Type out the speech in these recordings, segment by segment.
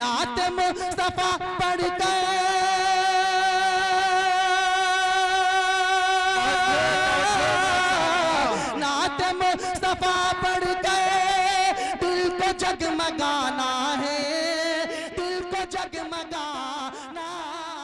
नात मुस्तफा पढ़ कर नात मुस्तफा पढ़ कर दिल को जगमगाना है, दिल को जगमगाना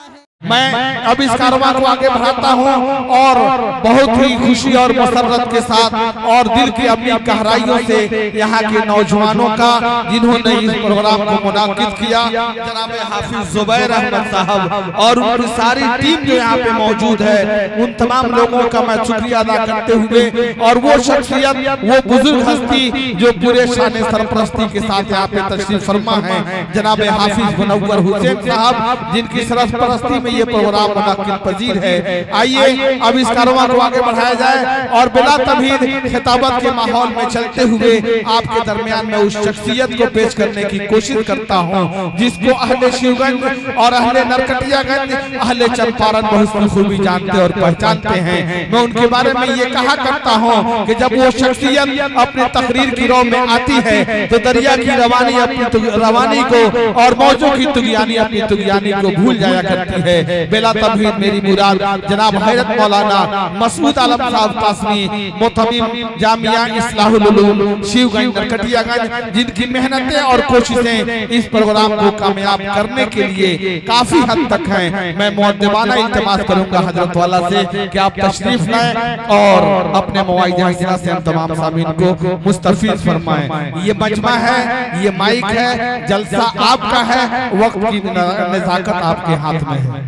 है। मैं अब इस कारवां को आगे बढ़ाता हूं और बहुत ही खुशी और मसरत के साथ और दिल की अपनी गहराइयों से यहाँ के नौजवानों का जिन्होंने इस प्रोग्राम को मुनाकिद किया, जनाब हाफिज जुबैर अहमद साहब और उनकी सारी टीम जो यहाँ पे मौजूद है, उन तमाम लोगों का मैं शुक्रिया अदा करते हुए और वो शख्सियत, वो बुजुर्ग हस्ती जो पूरे शान सरपरस्ती के साथ यहाँ पे तशरीफ फरमा है, जनाब हाफिज मुनव्वर हुसैन साहब, जिनकी सरपरस्ती में ये प्रोग्राम मुनाकिद पजीर है। आइए अब इस कारवां को आगे बढ़ाया जाए और बिला तमहीद खिताबत के माहौल में चलते हुए आपके दरमियान में उस शख्सियत को पेश करने की कोशिश करता हूं जिसको अहले शिवगंज और अहले नरकटियागंज, अहले चंपारण बहुत खूबी जानते और पहचानते हैं। मैं उनके बारे में ये कहा करता हूं कि जब वो शख्सियत अपने तकरीर की रौ में आती है तो दरिया की रवानी अपनी रवानी को और मौजों की तुगयानी अपनी तुगयानी को भूल जाया करती है। बेला तमहीद मेरी मुराद जनाब हैरत मौलाना मसूद आलम साहब कासमी मोहतमिम जामिया इस्लाहुल उलूम शिवगंज नरकटियागंज, जिनकी मेहनतें और कोशिशें इस प्रोग्राम को कामयाब करने के लिए काफी हद तक हैं। मैं मुअद्दिबाना इल्तिमास करूंगा हजरत वाला से कि आप तशरीफ लाएं और अपने मवाइज़ से हम तमाम सामीन को मुस्तफीज फरमाएं। ये मजमा है, ये माइक है, जलसा आपका है, वक्त की नज़ाकत आपके हाथ में है।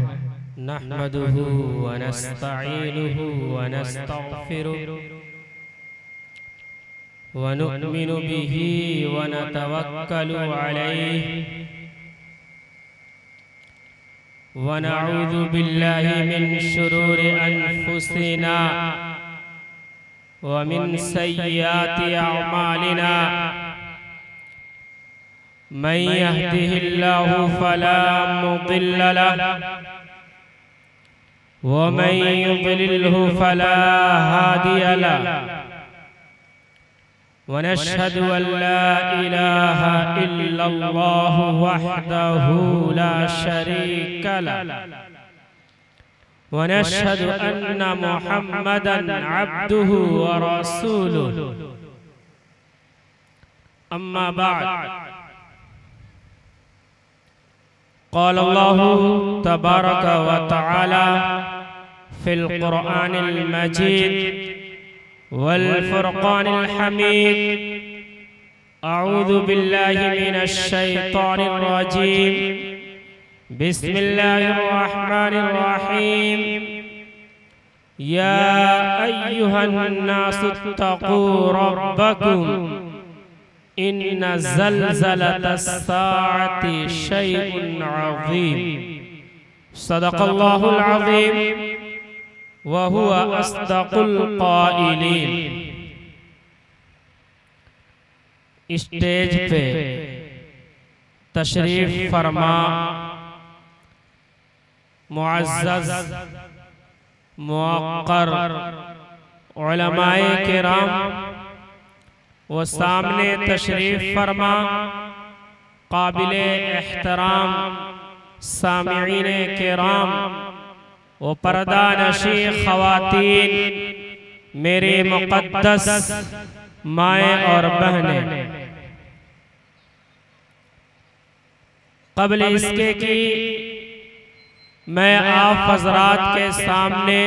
नहमदुहु व नस्तईनुहु व नस्तगफिरुहु व नु'मिनु बिही व नतवक्कलु अलैहि व नऊज़ु बिल्लाहि मिन शुरूरि अनफुसिना व मिन सय्यिआति अअमालिना। मन यहदिहिल्लाहु फला मुदिल्ल लहु वमन युद्लिल्हु फला हादिय लहु वनशहदु अल्ला इलाहा इल्लल्लाहु वहदहु ला शरीका लहु वनशहदु अन्ना मुहम्मदन अब्दुहु व रसूलुहु। अम्मा बाद क़ाल अल्लाहु तबारक व तआला फ़िल क़ुरआनिल मजीद वल फ़ुरक़ानिल हमीद। अऊज़ु बिल्लाहि मिनश शैतानिर रजीम। बिस्मिल्लाहिर रहमानिर रहीम। या अय्युहन नासु इत्तक़ू रब्बकुम इन्ना ज़ल्ज़लतस्साअति शैउन अज़ीम। सदक़ल्लाहुल अज़ीम व हुवा अस्दक़ुल क़ाइलीन। स्टेज पे तशरीफ फरमा मुअज़्ज़ज़ मुअक्कर उलमाए किराम, वो सामने तशरीफ फरमा काबिले एहतराम सामिईने किराम, वो पर्दा नशी ख़वातीन, मेरे मुक़द्दस माए और बहनें। क़ब्ल इसके कि मैं आप हज़रात के सामने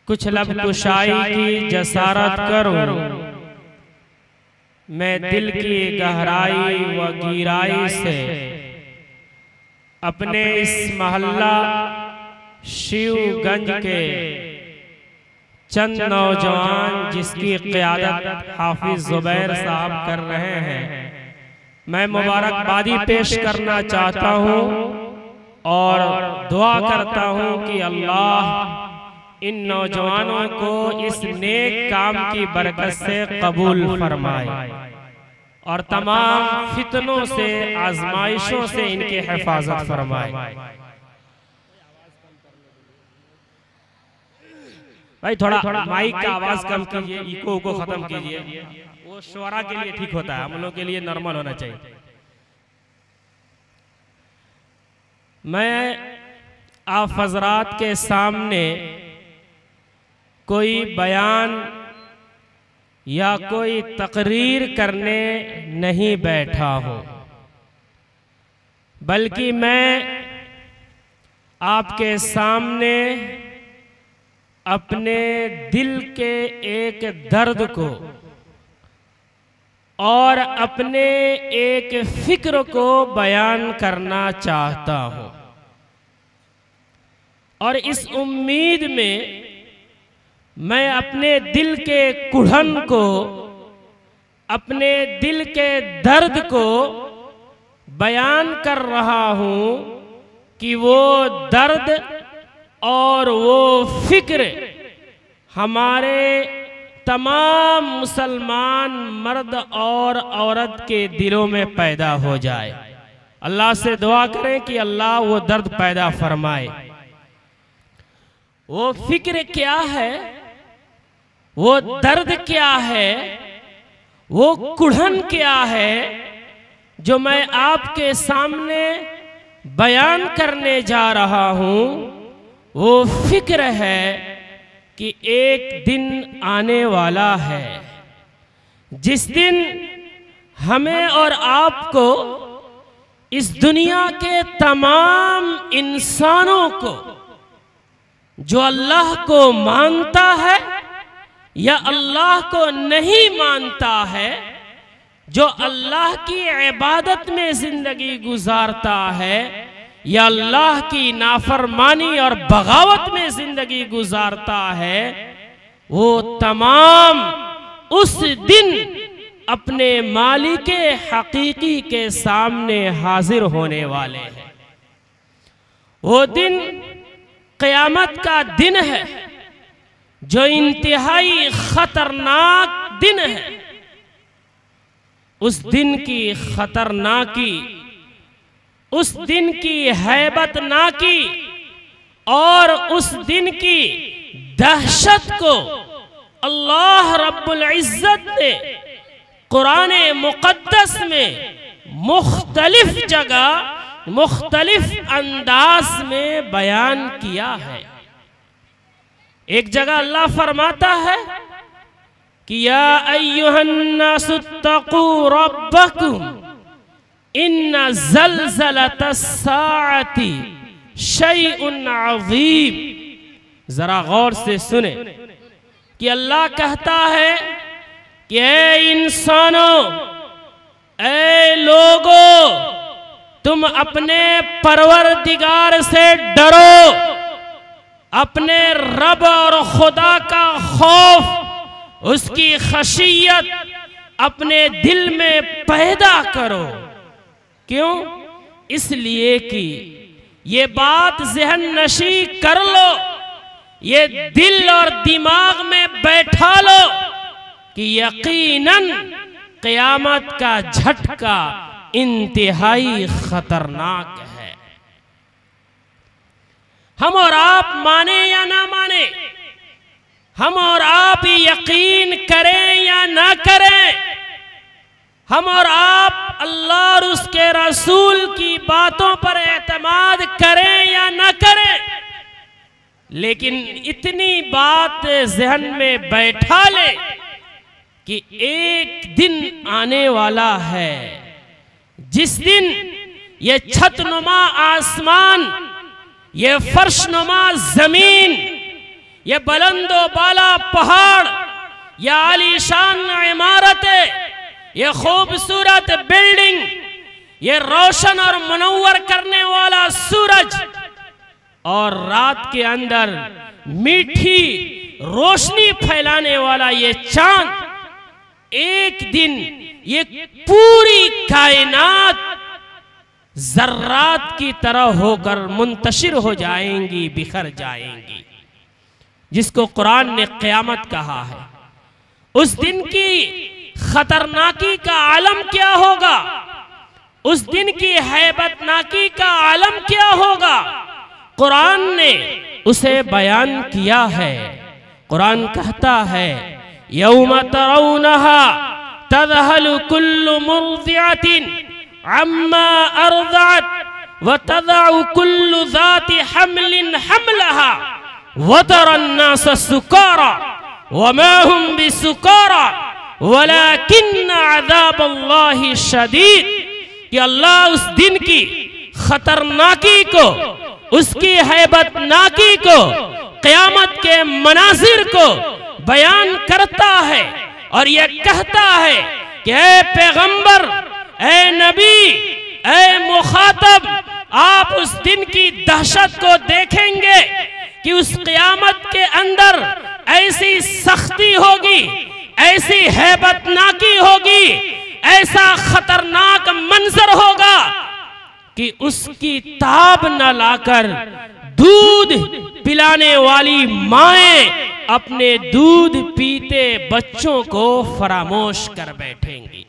कुछ लब कुशाई की जसारत करूं, मैं दिल की गहराई व गहराई से अपने इस महल्ला शिवगंज के चंद नौजवान जिसकी क़ियादत हाफिज जुबैर साहब कर रहे हैं, मैं मुबारकबादी पेश करना चाहता हूं और दुआ करता हूं कि अल्लाह इन नौजवानों को इस नेक काम की बरकत से कबूल फरमाए और तमाम फितनों से, आजमाइशों से इनकी हिफाजत फरमाए। भाई थोड़ा माइक का आवाज कम कीजिए, इको को खत्म कीजिए, वो शुरा के लिए ठीक होता है, हम लोग के लिए नॉर्मल होना चाहिए। मैं आप हजरात के सामने कोई बयान या कोई तकरीर करने नहीं बैठा हूँ, बल्कि मैं आपके सामने अपने दिल के एक दर्द को और अपने एक फिक्र को बयान करना चाहता हूँ, और इस उम्मीद में मैं अपने दिल के कुढ़न को, अपने दिल के दर्द को बयान कर रहा हूँ कि वो दर्द और वो फिक्र हमारे तमाम मुसलमान मर्द और औरत के दिलों में पैदा हो जाए। अल्लाह से दुआ करें कि अल्लाह वो दर्द पैदा फरमाए। वो फिक्र क्या है, वो दर्द क्या है, वो कुढ़न क्या है जो मैं आपके सामने बयान करने जा रहा हूं। वो फिक्र है कि एक दिन आने वाला है जिस दिन हमें और आपको, इस दुनिया के तमाम इंसानों को, जो अल्लाह को मानता है या अल्लाह को नहीं मानता है, जो अल्लाह की इबादत में जिंदगी गुजारता है या अल्लाह की नाफरमानी और बगावत में जिंदगी गुजारता है, वो तमाम उस दिन अपने मालिक हकीकी के सामने हाजिर होने वाले हैं। वो दिन क़यामत का दिन है जो इंतहाई खतरनाक दिन है। उस दिन की खतरनाकी, उस दिन की हैबतनाकी और उस दिन की दहशत को अल्लाह रब्बुल इज्जत ने कुरान मुक़द्दस में मुख्तलिफ जगह, मुख्तलिफ अंदाज में बयान किया है। एक जगह अल्लाह फरमाता है कि या अय्युहन्नासुत्तक़ू रब्बकुम इन्ना ज़ल्ज़लतस्साअति शैउन अज़ीम। जरा गौर से सुने कि अल्लाह कहता है कि ऐ इंसानों, ऐ लोगों, तुम अपने परवरदिगार से डरो, अपने रब और खुदा का खौफ, उसकी खशियत अपने दिल में पैदा करो। क्यों? इसलिए कि ये बात ज़हन नशी कर लो, ये दिल और दिमाग में बैठा लो कि यकीनन क़यामत का झटका इंतहाई खतरनाक है। हम और आप माने या ना माने, हम और आप यकीन करें या ना करें, हम और आप अल्लाह और उसके रसूल की बातों पर एतमाद करें या ना करें, लेकिन इतनी बात ज़हन में बैठा ले कि एक दिन आने वाला है जिस दिन ये छतनुमा आसमान, ये फर्शनुमा जमीन, ये बुलंदो बाला पहाड़, ये आलीशान इमारतें, ये खूबसूरत बिल्डिंग, ये रोशन और मुनव्वर करने वाला सूरज और रात के अंदर मीठी रोशनी फैलाने वाला ये चांद, एक दिन ये पूरी कायनात जर्रात की तरह होकर मुंतशिर हो जाएंगी, बिखर जाएंगी, जिसको कुरान ने क़यामत कहा है। उस दिन की खतरनाकी का आलम क्या होगा, उस दिन की हैबतनाकी का आलम क्या होगा, कुरान ने उसे बयान किया है। कुरान कहता है यौम तरौनहा तज़हलु कुल्लु मुर्दिअतिन अम्मा अर्दअत वतदअु कुल्लु ज़ाति हम्लिन हम्लहा वतरन्नास सुकारा वमा हुम बिसुकारा वलाकिन्न अज़ाबल्लाहि शदीद। कि अल्लाह उस दिन की खतरनाकी को, उसकी हैबतनाकी को, क़यामत के मनाजिर को बयान करता है और यह कहता है कि ऐ पैगंबर, ऐ नबी, ऐ मुखातब, आप उस दिन की दहशत को देखेंगे कि उस क़यामत के अंदर ऐसी सख्ती होगी, ऐसी हैबतनाकी होगी, ऐसा खतरनाक मंजर होगा कि उसकी ताब न लाकर दूध पिलाने वाली माएं अपने दूध पीते बच्चों को फरामोश कर बैठेंगी।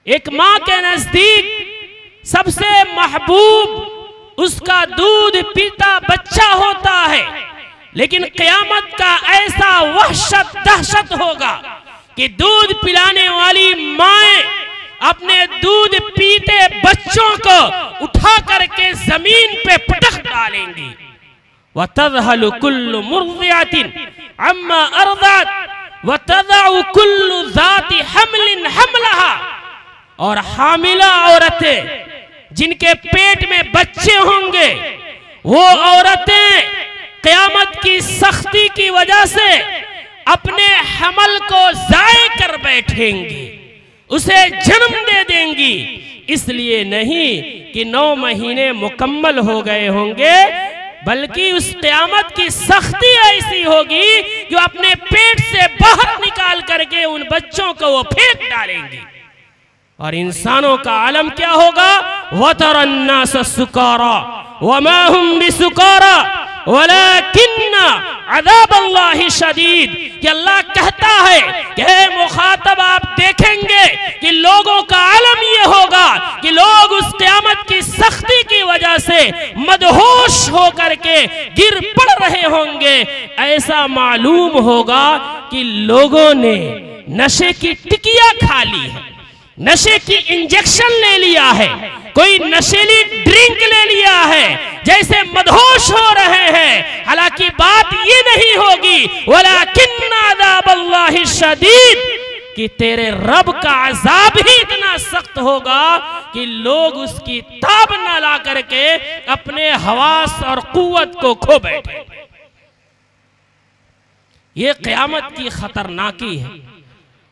एक मां के नजदीक सबसे महबूब उसका दूध पीता बच्चा होता है, लेकिन क़यामत का ऐसा वहशत दहशत होगा कि दूध पिलाने वाली माएं अपने दूध पीते बच्चों को उठा करके जमीन पे पटक डालेंगी। वतज़हलु कुल्लु मुर्दिअतिन अम्मा अर्दअत वतज़अु कुल्लु ज़ाति हम्लिन हम्लहा। और हामिला औरतें जिनके पेट में बच्चे होंगे, वो औरतें क़यामत की सख्ती की वजह से अपने हमल को ज़ाय कर बैठेंगी, उसे जन्म दे देंगी। इसलिए नहीं कि 9 महीने मुकम्मल हो गए होंगे, बल्कि उस क़यामत की सख्ती ऐसी होगी जो अपने पेट से बाहर निकाल करके उन बच्चों को वो फेंक डालेंगी। और इंसानों का आलम क्या होगा? वतरन्नास सुकारा वमा हुम बिसुकारा वलाकिन्न अज़ाबल्लाहि शदीद। कि अल्लाह कहता है कि हे मुखातब, आप देखेंगे कि लोगों का आलम ये होगा कि लोग उस क़यामत की सख्ती की वजह से मदहोश होकर के गिर पड़ रहे होंगे। ऐसा मालूम होगा कि लोगों ने नशे की टिकिया खा ली है, नशे की इंजेक्शन ले लिया है, कोई नशीली ड्रिंक ले लिया है, जैसे मदहोश हो रहे हैं। हालांकि बात ये नहीं होगी वलाकिन्न अज़ाबल्लाहि शदीद, कि तेरे रब का अजाब ही इतना सख्त होगा कि लोग उसकी ताब न ला करके अपने हवास और कुव्वत को खो बैठे। ये क़यामत की खतरनाकी है।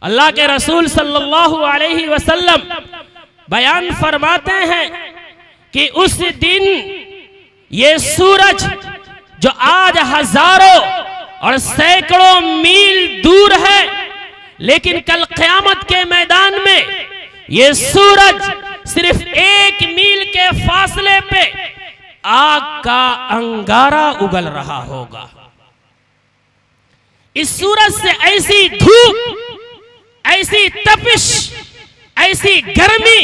अल्लाह के रसूल सल्लल्लाहु अलैहि वसल्लम बयान फरमाते हैं कि उस दिन ये सूरज जो आज हजारों और सैकड़ों मील दूर है, लेकिन कल क़यामत के मैदान में ये सूरज सिर्फ 1 मील के फासले पे आग का अंगारा उगल रहा होगा। इस सूरज से ऐसी धूप, ऐसी तपिश, ऐसी गर्मी,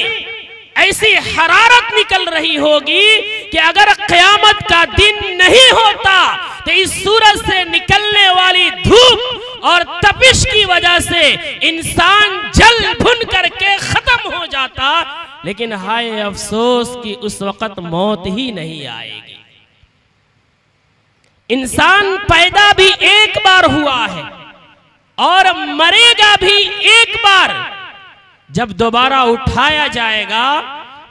ऐसी हरारत निकल रही होगी कि अगर क़यामत का दिन नहीं होता तो इस सूरज से निकलने वाली धूप और तपिश की वजह से इंसान जल भुन करके खत्म हो जाता। लेकिन हाय अफसोस कि उस वक़्त मौत ही नहीं आएगी। इंसान पैदा भी एक बार हुआ है और मरेगा भी एक बार। जब दोबारा उठाया जाएगा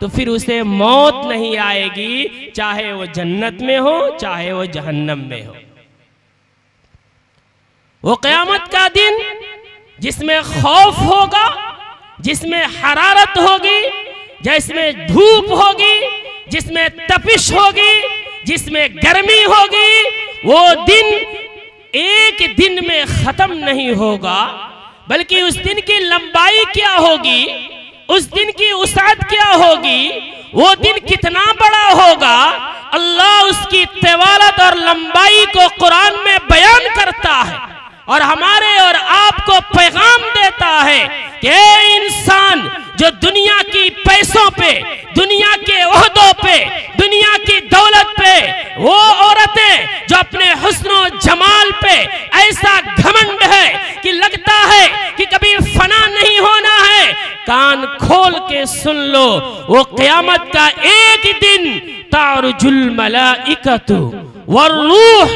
तो फिर उसे मौत नहीं आएगी, चाहे वो जन्नत में हो चाहे वो जहन्नम में हो। वो क़यामत का दिन जिसमें खौफ होगा, जिसमें हरारत होगी, जिसमें धूप होगी, जिसमें तपिश होगी, जिसमें गर्मी होगी, वो दिन एक दिन में खत्म नहीं होगा, बल्कि उस दिन की लंबाई क्या होगी, उस दिन की उसात क्या होगी, वो दिन कितना बड़ा होगा, अल्लाह उसकी तवालत और लंबाई को कुरान में बयान करता है और हमारे और आपको पैगाम देता है कि इंसान जो दुनिया की पैसों पे, दुनिया के ओहदों पे, दुनिया की दौलत पे, वो औरतें जो अपने हुस्न जमाल पे ऐसा घमंड है कि लगता है कि कभी फना नहीं होना है, कान खोल के सुन लो, वो क़यामत का एक दिन तारुजुल मलाइकतु वर्रूह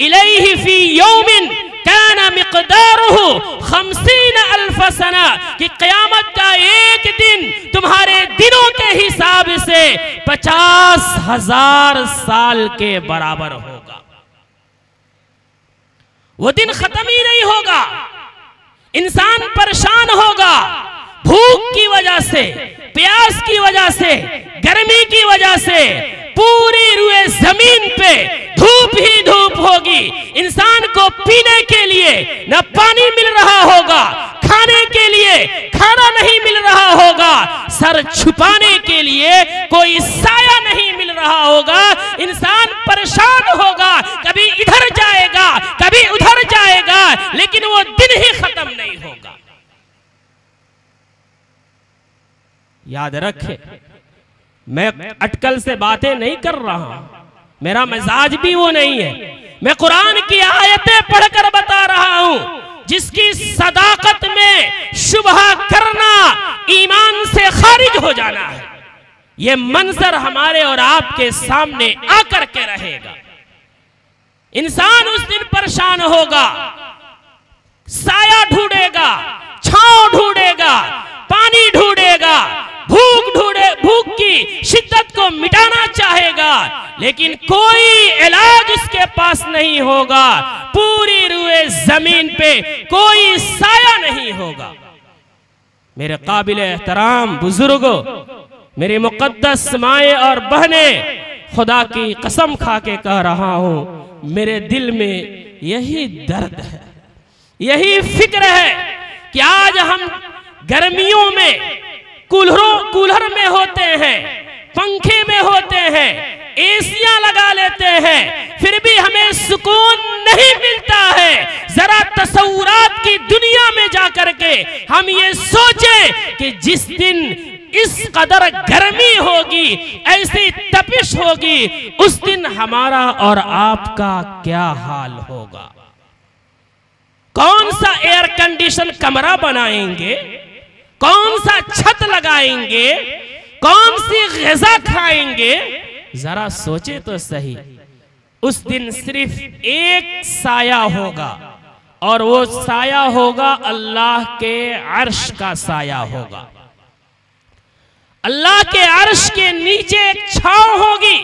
इलैहि फी यौमिन काना मिक़दारुहु 50,000 सना, कि क़यामत का एक दिन तुम्हारे दिनों के हिसाब से 50,000 साल के बराबर होगा। वो दिन खत्म ही नहीं होगा। इंसान परेशान होगा, भूख की वजह से, प्यास की वजह से, गर्मी की वजह से। पूरी रुए जमीन पे धूप ही धूप होगी। इंसान को पीने के लिए न पानी मिल रहा होगा, खाने के लिए खाना नहीं मिल रहा होगा, सर छुपाने के लिए कोई साया नहीं मिल रहा होगा। इंसान परेशान होगा, कभी इधर जाएगा कभी उधर जाएगा, लेकिन वो दिन ही खत्म नहीं होगा। याद रखे, मैं अटकल से बातें नहीं कर रहा हूं, मेरा मिजाज भी वो नहीं है। मैं कुरान की आयतें पढ़कर बता रहा हूं, जिसकी सदाकत में शुबह करना ईमान से खारिज हो जाना है। यह मंजर हमारे और आपके सामने आकर के रहेगा। इंसान उस दिन परेशान होगा, साया ढूंढेगा, छांव ढूंढेगा, पानी ढूंढेगा, भूख की शिद्दत को मिटाना चाहेगा, लेकिन कोई इलाज उसके पास नहीं होगा। पूरी रुए जमीन पे कोई साया नहीं होगा। मेरे काबिल एहतराम बुजुर्गों, मेरी मुकद्दस माए और बहने, खुदा की कसम खा के कह रहा हूं, मेरे दिल में यही दर्द है, यही फिक्र है कि आज हम गर्मियों में कूलर में होते हैं, पंखे में होते हैं, एसियां लगा लेते हैं, फिर भी हमें सुकून नहीं मिलता है। जरा तसव्वुरात की दुनिया में जाकर के हम ये सोचें कि जिस दिन इस कदर गर्मी होगी, ऐसी तपिश होगी, उस दिन हमारा और आपका क्या हाल होगा। कौन सा एयर कंडीशन कमरा बनाएंगे, कौन सा छत लगाएंगे, कौन सी ग़िज़ा खाएंगे, जरा सोचे तो सही। उस दिन सिर्फ एक साया होगा, और वो साया होगा अल्लाह के अर्श का साया होगा। अल्लाह के अर्श के नीचे एक छांव होगी,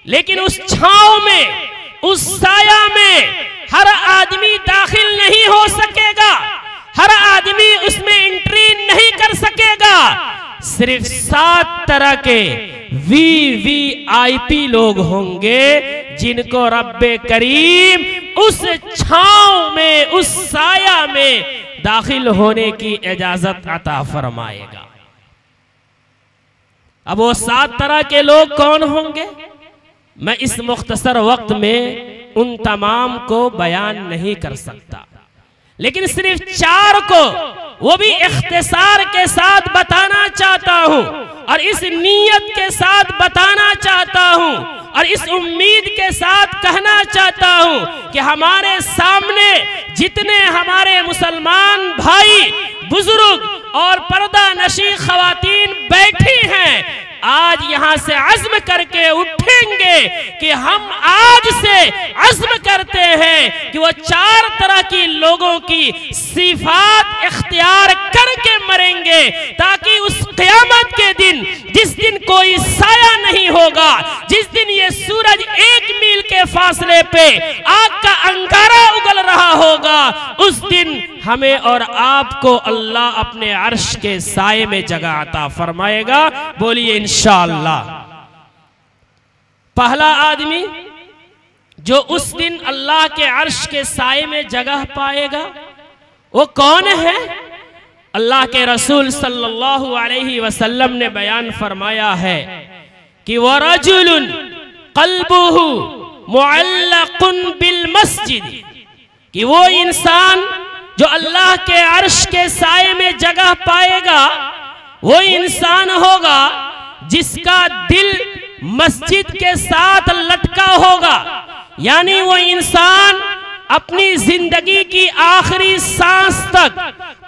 लेकिन उस छांव में, उस साया में हर आदमी दाखिल नहीं हो सकेगा, हर आदमी उसमें एंट्री नहीं कर सकेगा। सिर्फ 7 तरह के VVIP लोग होंगे, जिनको रब्बे करीम उस छांव में, उस साया में दाखिल होने की इजाजत अता फरमाएगा। अब वो 7 तरह के लोग कौन होंगे, मैं इस मुख्तसर वक्त में उन तमाम को बयान नहीं कर सकता, लेकिन सिर्फ 4 को, वो भी इख्तिसार के साथ बताना चाहता हूं, और इस नीयत के साथ बताना चाहता हूं, और इस उम्मीद के साथ कहना चाहता हूं कि हमारे सामने जितने हमारे मुसलमान भाई, बुजुर्ग और पर्दा नशी खवातीन बैठी हैं, आज यहां से अज़्म करके उठेंगे कि हम आज से अज़्म करते हैं कि वो 4 तरह की लोगों की सिफात इख्तियार करके मरेंगे, ताकि उस क़यामत के दिन, जिस दिन कोई साया नहीं होगा, जिस दिन ये सूरज 1 मील के फासले पे आग का अंगारा उगल रहा होगा, उस दिन हमें और आपको अल्लाह अपने अर्श के साये में जगह अता फरमाएगा। बोलिए इंशाअल्लाह। पहला आदमी जो उस दिन अल्लाह के अर्श के साये में जगह पाएगा, वो कौन है? अल्लाह के रसूल सल्लल्लाहु अलैहि वसल्लम ने बयान फरमाया है कि वरजुलुन क़ल्बुहु मुअल्लक़ुन बिल मस्जिद, कि वो इंसान जो अल्लाह के अर्श के साये में जगह पाएगा, वो इंसान होगा जिसका दिल मस्जिद के साथ लटका होगा। यानी वो इंसान अपनी जिंदगी की आखिरी सांस तक,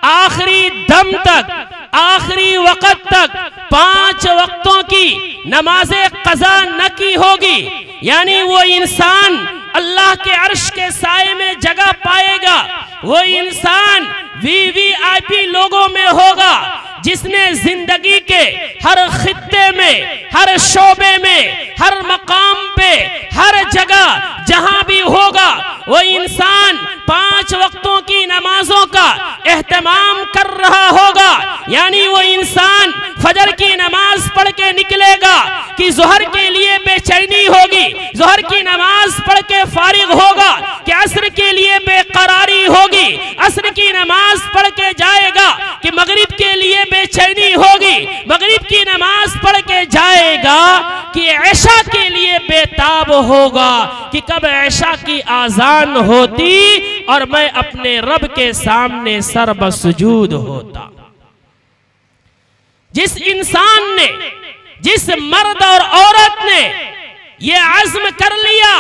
आखिरी दम तक, आखिरी वक्त तक 5 वक्तों की नमाज़े कज़ा न की होगी, यानी वो इंसान अल्लाह के अर्श के साए में जगह पाएगा। वो इंसान वीवीआईपी लोगों में होगा जिसने जिंदगी के हर खित्ते में, हर शोबे में, हर मकाम पे, हर जगह जहां भी होगा वो इंसान 5 वक्तों की नमाजों का एहतमाम कर रहा होगा। यानी वो इंसान फजर की नमाज पढ़ के निकलेगा कि जोहर के लिए बेचैनी होगी, जोहर की नमाज पढ़ के फारिग होगा कि असर के लिए बेकरारी होगी, असर की नमाज पढ़ के जाएगा कि मगरिब के लिए बेचैनी होगी, मगरिब की नमाज पढ़ के जाएगा कि ऐशा के लिए बेताब होगा कि कब ऐशा की आजान होती और मैं अपने रब के सामने सर बसजूद होता। जिस इंसान ने, जिस मर्द और औरत ने ये अज़्म कर लिया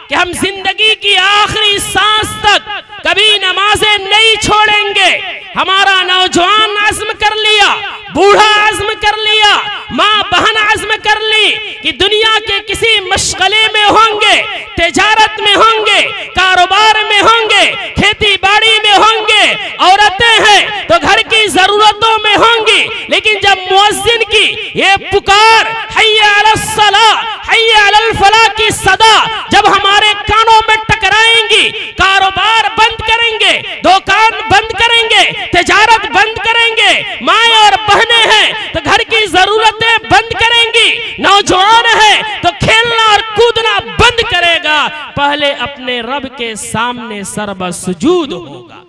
कि हम जिंदगी की आखिरी सांस तक कभी नमाजें नहीं छोड़ेंगे, हमारा नौजवान अज़्म कर लिया, बूढ़ा अज़्म कर लिया, माँ बहन अज़्म कर ली कि दुनिया के किसी मशगले में होंगे, तिजारत में होंगे, कारोबार में होंगे, खेती बाड़ी में होंगे, औरतें हैं तो घर की जरूरतों में होंगी, लेकिन जब मुअज्जिन की ये पुकार हय्या अलस सलाह, हय्या अलल फलाह की सदा जब हमारे कानों में टकराएंगी, कारोबार बंद करेंगे, दुकान बंद करेंगे, तिजारत बंद करेंगे, माएं और बहनें हैं तो घर की जरूरतें बंद करेंगी, नौजवान है तो खेलना और कूदना बंद करेगा, पहले अपने रब के सामने सरबसजूद होगा।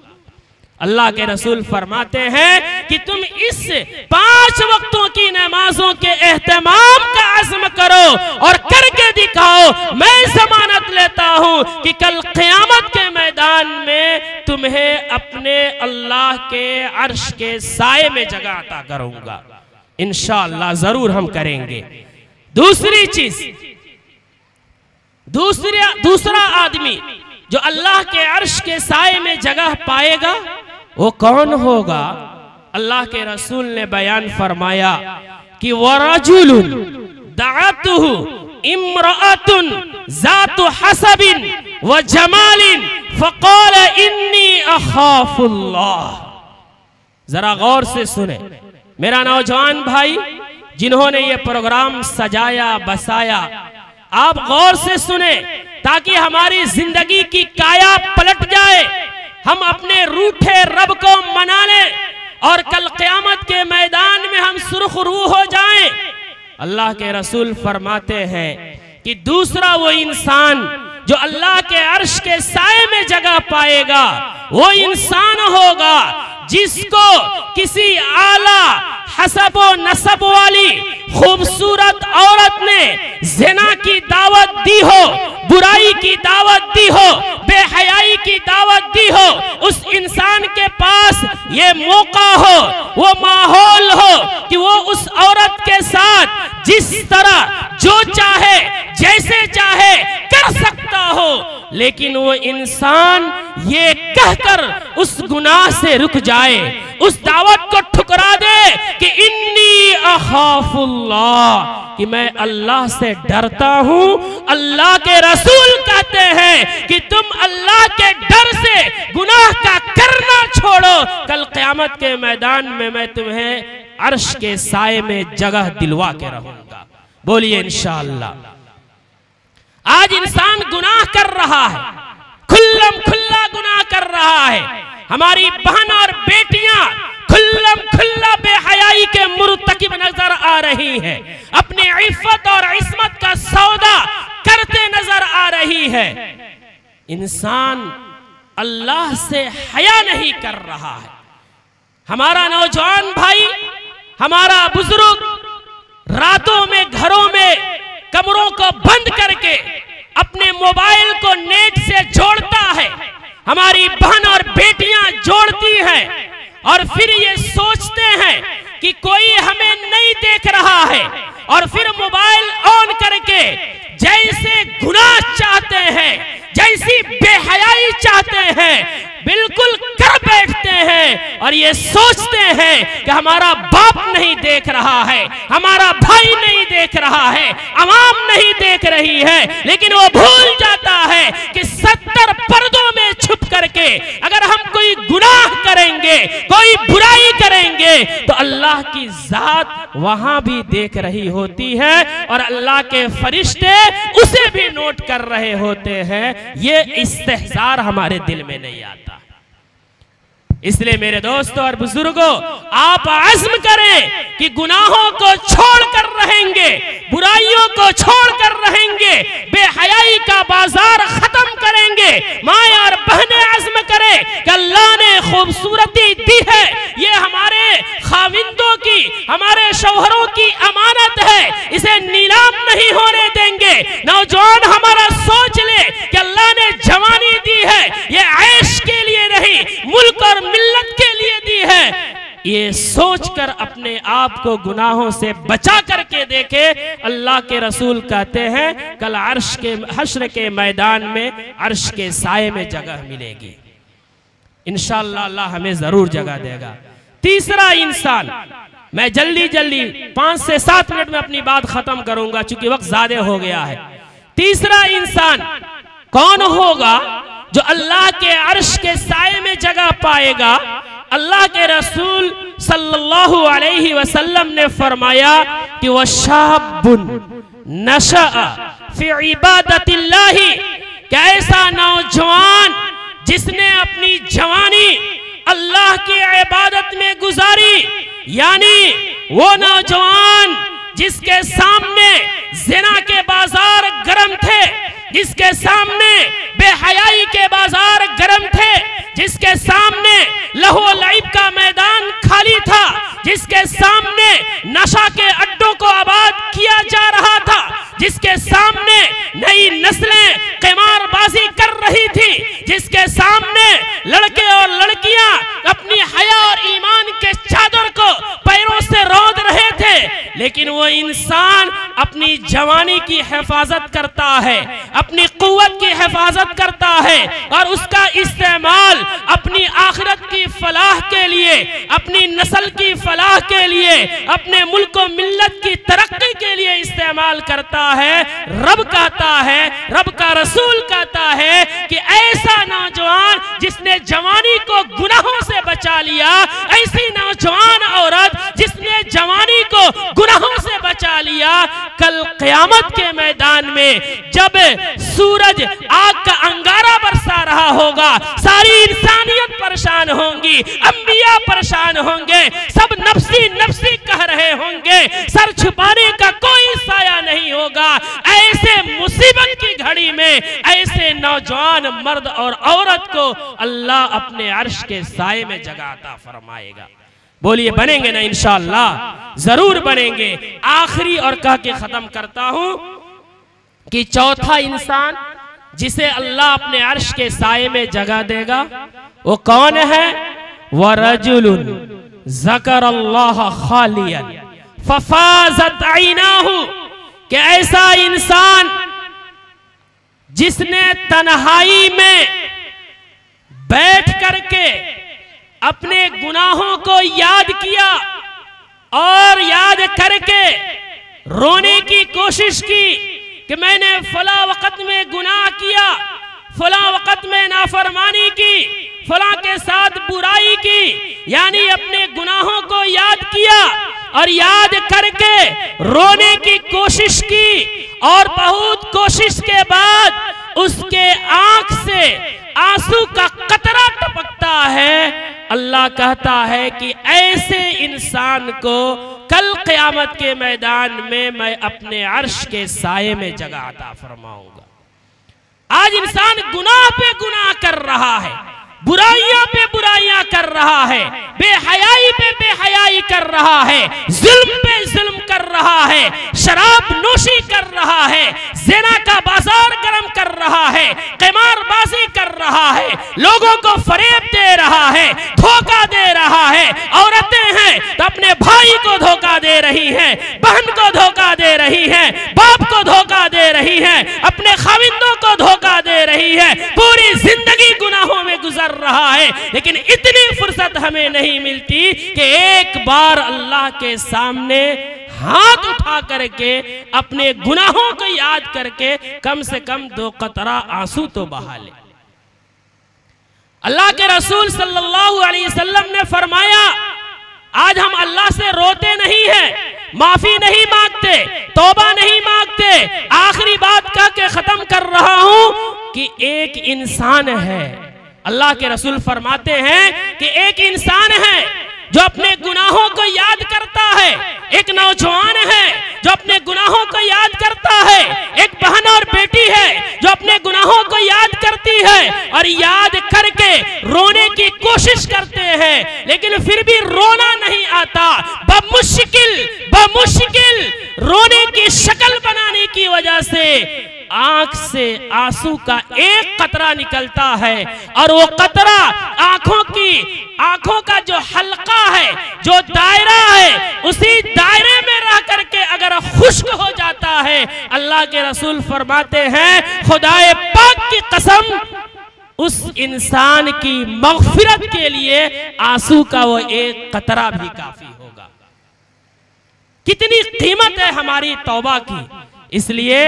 अल्लाह के रसूल फरमाते हैं कि तुम इस 5 वक्तों की नमाजों के एहतमाम का अज़्म करो और करके दिखाओ। मैं जमानत लेता हूं कि कल क़यामत के मैदान में तुम्हें अपने अल्लाह के अर्श के साए में जगह अता करूंगा। इंशाअल्लाह जरूर हम करेंगे। दूसरी चीज, दूसरा आदमी जो अल्लाह के अर्श के साए में जगह पाएगा वो कौन होगा? अल्लाह के रसूल ने बयान फरमाया कि वरजुलुन दअतहु इम्रअतुन ज़ातु हसबिन व जमालिन फ़क़ाल इन्नी अख़ाफ़ुल्लाह। जरा गौर से सुने मेरा नौजवान भाई जिन्होंने ये प्रोग्राम सजाया बसाया, आप गौर से सुने ताकि हमारी जिंदगी की काया पलट जाए, हम अपने रूठे रब को मना लें और कल क़यामत के मैदान में हम सुर्ख रूह हो जाएं। अल्लाह के रसूल फरमाते हैं कि दूसरा वो इंसान जो अल्लाह के अर्श के साए में जगह पाएगा वो इंसान होगा जिसको किसी आला हसब व नसब वाली खूबसूरत औरत ने ज़िना की दावत दी हो, बुराई की दावत दी हो, बेहयाई की दावत दी हो, उस इंसान के पास ये मौका हो, वो माहौल हो कि वो उस औरत के साथ जिस तरह जो चाहे जैसे चाहे कर सकता हो, लेकिन वो इंसान ये कहकर उस गुनाह से रुक जाए, उस दावत को ठुकरा दे कि इन्नी अख़ाफ़ुल्लाह, कि मैं अल्लाह से डरता हूं। अल्लाह के रसूल कहते हैं कि तुम अल्लाह के डर से गुनाह का करना छोड़ो, कल क़यामत के मैदान में मैं तुम्हें अर्श के साए में जगह दिलवा के रहूंगा। बोलिए इंशाअल्लाह। आज इंसान गुनाह कर रहा है, खुल्लम खुल्ला गुनाह कर रहा है। हमारी बहन और बेटियां खुल्लम खुल्ला बेहयाई के मुर्तकिब नजर आ रही हैं, अपनी इफ़्फ़त और इस्मत का सौदा करते नजर आ रही है। इंसान अल्लाह से हया नहीं कर रहा है। हमारा नौजवान भाई, हमारा बुजुर्ग रातों में घरों में कमरों को बंद करके अपने मोबाइल को नेट से जोड़ता है, हमारी बहन और बेटियां जोड़ती हैं और फिर ये सोचते हैं कि कोई हमें नहीं देख रहा है और फिर मोबाइल ऑन करके जैसे गुनाह चाहते हैं, जैसी बेहयाई चाहते हैं बिल्कुल कर बैठते हैं और ये सोचते हैं कि हमारा बाप नहीं देख रहा है, हमारा भाई नहीं देख रहा है, अवाम नहीं देख रही है, लेकिन वो भूल जाता है कि 70 पर्दों में छुप करके अगर हम कोई गुनाह करेंगे, कोई बुराई करेंगे तो अल्लाह की जात वहां भी देख रही होती है और अल्लाह के फरिश्ते उसे भी नोट कर रहे होते हैं। ये इस्तेहजार हमारे दिल में नहीं आता। इसलिए मेरे दोस्तों और बुजुर्गों, आप अज़्म करें कि गुनाहों को छोड़कर रहेंगे, बुराइयों को छोड़कर रहेंगे, बेहयाई का बाजार खत्म करेंगे। माए और बहनें अज़्म करें कि अल्लाह ने खूबसूरती दी है, ये हमारे खाविंदों की, हमारे शौहरों की अमानत है, इसे नीलाम नहीं होने देंगे। नौजवान हमारा सोच ले कि अल्लाह ने जवानी दी है, ये ऐश के लिए नहीं, मुल्क और मिल्लत के लिए दी है। ये सोचकर अपने आप को गुनाहों से बचा करके देखे। अल्लाह के रसूल कहते हैं कल अर्श के हश्र के मैदान में अर्श के साये में जगह मिलेगी। इंशाअल्लाह अल्लाह हमें जरूर जगह देगा। तीसरा इंसान, मैं जल्दी 5 से 7 मिनट में अपनी बात खत्म करूंगा चूंकि वक्त ज्यादा हो गया है। तीसरा इंसान कौन होगा जो अल्लाह के अर्श के साये में जगह पाएगा? अल्लाह के रसूल सल्लल्लाहु अलैहि वसल्लम ने फरमाया कि वह शाबुन नशअ फी इबादतिल्लाहि, कैसा नौजवान जिसने अपनी जवानी अल्लाह की इबादत में गुजारी, यानी वो नौजवान जिसके सामने जिना के बाजार गर्म थे, जिसके सामने बेहयाई के बाजार गर्म थे, जिसके सामने लहू लाइब का मैदान खाली था, जिसके सामने नशा के अड्डों को आबाद किया जा रहा था, जिसके सामने नई नस्लें क़िमारबाजी कर रही थी, जिसके सामने लड़के और लड़कियां अपनी हया और ईमान के चादर को पैरों से रौंद रहे थे, लेकिन वो इंसान अपनी जवानी की हिफाजत करता है, अपनी कुव्वत की हिफाजत करता है और उसका इस्तेमाल अपनी आखिरत की फलाह के लिए, अपनी नस्ल की फलाह के लिए, अपने मुल्क और मिल्लत की तरक्की के लिए इस्तेमाल करता है। रब कहता है, रब का रसूल कहता है कि ऐसा नौजवान जिसने जवानी को गुनाहों से बचा लिया, ऐसी नौजवान औरत जिसने जवानी को गुनाहों से बचा लिया, कल क़यामत के मैदान में जब सूरज आग का अंगारा बरसा रहा होगा, सारी इंसानियत परेशान होंगी, अंबिया परेशान होंगे, सब नफ्सी नफ्सी कह रहे होंगे, सर छुपाने का कोई साया नहीं होगा। ऐसे मुसीबत की घड़ी में ऐसे नौजवान मर्द और औरत को अल्लाह अपने अर्श के साये में जगह अता फरमाएगा। बोलिए बनेंगे ना? इंशाअल्लाह जरूर बनेंगे। आखिरी और कह के खत्म करता हूं कि चौथा इंसान जिसे अल्लाह अपने अर्श के साये में जगह देगा वो कौन है? वरजुलुन ज़करल्लाह खालियन फफाज़त ऐनाहु, कि ऐसा इंसान जिसने तन्हाई में बैठ करके अपने गुनाहों को याद किया और याद करके रोने की कोशिश की कि मैंने फला वक़्त में गुनाह किया, फला वक़्त में नाफरमानी की, फला के साथ बुराई की, यानी अपने गुनाहों को याद किया और याद करके रोने की कोशिश की और बहुत कोशिश के बाद उसके आंख से आंसू का कतरा टपकता है। अल्लाह कहता है कि ऐसे इंसान को कल क़यामत के मैदान में मैं अपने अर्श के साये में जगह अता फरमाऊंगा। आज इंसान गुनाह पे गुनाह कर रहा है, बुराइयां पे बुराइयां कर रहा है, बेहयाई पे बेहयाई कर रहा है, जुल्म पे जुल्म कर रहा है, शराब नोशी कर रहा है, ज़िना का बाजार गर्म कर रहा है, क़िमारबाजी कर रहा है, लोगों को फरेब दे रहा है, धोखा दे रहा है। औरतें हैं तो अपने भाई को धोखा दे रही हैं, बहन को धोखा दे रही हैं, बाप को धोखा दे रही हैं, अपने खाविंदों को धोखा दे रही है, जिंदगी गुनाहों में गुजर रहा है, लेकिन इतनी फुर्सत हमें नहीं मिलती कि एक बार अल्लाह के सामने हाथ उठा करके अपने गुनाहों को याद करके कम से कम 2 कतरा आंसू तो बहा ले। अल्लाह के रसूल सल्लल्लाहु अलैहि वसल्लम ने फरमाया, आज हम अल्लाह से रोते नहीं हैं, माफी नहीं मांगते, तौबा नहीं मांगते। आखिरी बात कह के खत्म कर रहा हूं कि एक इंसान है, अल्लाह के रसूल फरमाते हैं कि एक इंसान है जो अपने गुनाहों को याद करता है, एक नौजवान है जो अपने गुनाहों को याद करता है, एक बहन और बेटी है जो अपने गुनाहों को याद करती है और याद करके रोने की कोशिश करते हैं, लेकिन फिर भी रोना नहीं आता। बमुश्किल रोने की शक्ल बनाने की वजह से आंख से आंसू का एक कतरा निकलता है और वो कतरा आंखों का जो हल्का है, जो दायरा है, उसी दायरे में रह करके अगर खुश्क हो जाता है, अल्लाह के रसूल फरमाते हैं खुदाए पाक की कसम, उस इंसान की मग़फ़िरत के लिए आंसू का वो एक कतरा भी काफी होगा। कितनी कीमत है हमारी तौबा की। इसलिए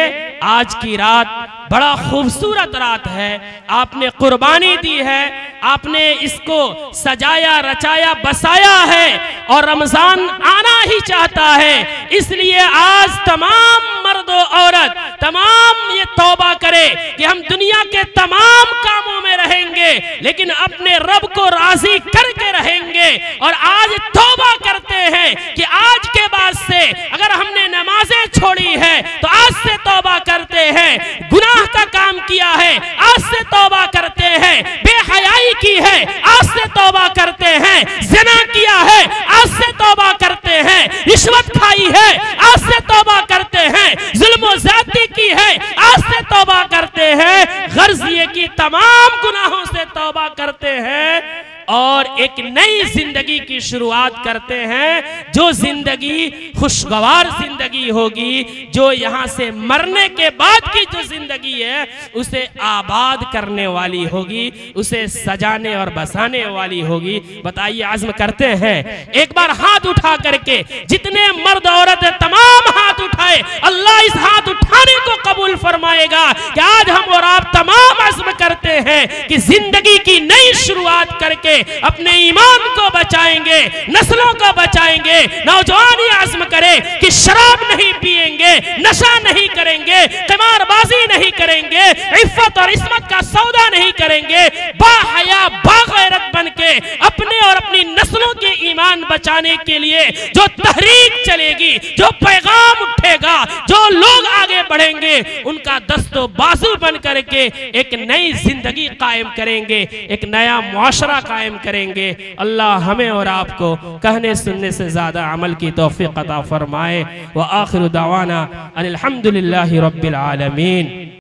आज की रात बड़ा खूबसूरत रात है, आपने कुर्बानी दी है, आपने इसको सजाया रचाया बसाया है और रमजान आना ही चाहता है। इसलिए आज तमाम मर्द और औरत तमाम ये तौबा करे कि हम दुनिया के तमाम कामों में रहेंगे लेकिन अपने रब को राजी करके रहेंगे। और आज तौबा करते हैं कि आज के बाद से अगर हमने नमाजें छोड़ी है तो आज से तौबा करते हैं, गुनाह का काम किया है आज से तौबा करते हैं, बेहयाई की है आज से तौबा करते हैं, ज़िना किया है आज से तौबा करते हैं, रिश्वत खाई है आज से तौबा करते हैं, जुल्म ज़्यादती की है आज से तौबा करते हैं, गर्ज ये की तमाम गुनाहों से तौबा करते हैं और एक नई जिंदगी की शुरुआत करते हैं। जो जिंदगी खुशगवार जिंदगी होगी, जो यहाँ से मरने के बाद की जो जिंदगी है उसे आबाद करने वाली होगी, उसे सजाने और बसाने वाली होगी। बताइए आज़्म करते हैं, एक बार हाथ उठा करके जितने मर्द औरत है तमाम हाथ उठाए, अल्लाह इस हाथ उठाने को कबूल फरमाएगा कि आज हम और आप तमाम आज़्म करते हैं कि जिंदगी की नई शुरुआत करके अपने ईमान को बचाएंगे, नस्लों को बचाएंगे। नौजवान ये आज़्म करे कि शराब नहीं पिएंगे, नशा नहीं करेंगे, क़िमारबाजी नहीं करेंगे, इफ़्फ़त और इस्मत का सौदा नहीं करेंगे, बाहया बागैरत बन के अपने और अपनी नस्लों के ईमान बचाने के लिए जो तहरीक चलेगी, जो पैगाम उठेगा, जो लोग आगे बढ़ेंगे, उनका दस्तो बाजू बन करके एक नई जिंदगी कायम करेंगे, एक नया मुआशरा कायम करेंगे। अल्लाह हमें और आपको कहने सुनने से ज्यादा अमल की तौफीक अता फरमाए। व आखिर दावाना अनिल हम्दुलिल्लाहि रब्बिल आलमीन।